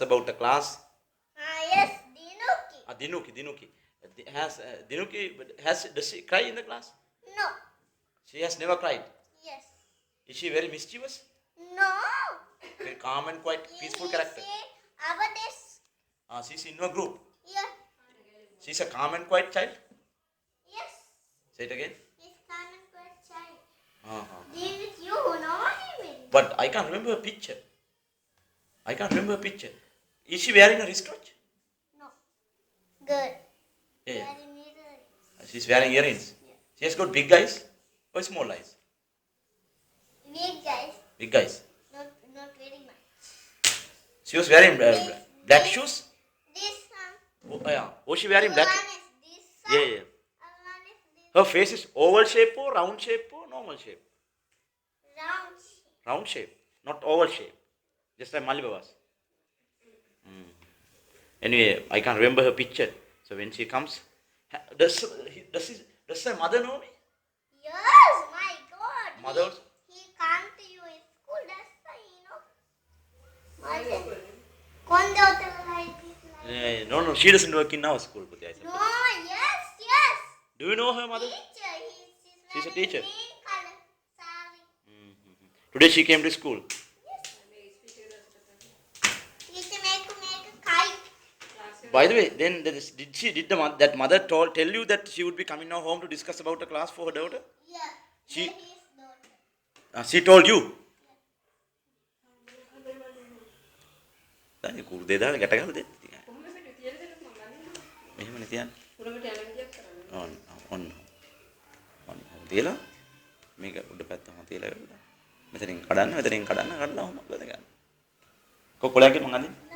about a class. Yes, Dinuki. Dinuki. Does she cry in the class? No. She has never cried. Yes. Is she very mischievous? No. Very calm and quite peaceful character. Our desk. She's in your group. Yeah. She's a calm and quiet child. Yes. Say it again. He's calm and quiet child. Uh-huh. Deal with you, no him. But I can't remember her picture. Is she wearing a wristwatch? No. Good. Yeah. Wearing earrings. She's wearing earrings. Yeah. She has got big eyes or small eyes? Big guys. Big eyes. Not very much. She was wearing black shoes? This one. Oh, yeah. Was she wearing black? One is this one. Yeah. And one is this. Her face is oval shape or round shape or normal shape? Round shape. Round shape, not oval shape. Just like Malibaba's. Anyway, I can't remember her picture. So when she comes, does her mother know me? Yes, my God. Mother? He come to you in school. That's why, you know. Konde hotela like this. No, she doesn't work in our school. No, yes. Do you know her mother? Teacher. She's a teacher. Green color saree. Today she came to school. Teacher make a kite. By the way, then that mother tell you that she would be coming now home to discuss about a class for her daughter? Yeah. She- His daughter. She told you? දැන් කුරු දෙදා ගැට ගහලා දෙන්න ඉතින්. එහෙමනේ තියන්නේ. ඔන්න. තියලා මේක උඩ පැත්තම තියලා මෙතනින් කඩන්න කඩලා ඔහොම ගන්න. කොලයන්ගේ මං අදින්නේ.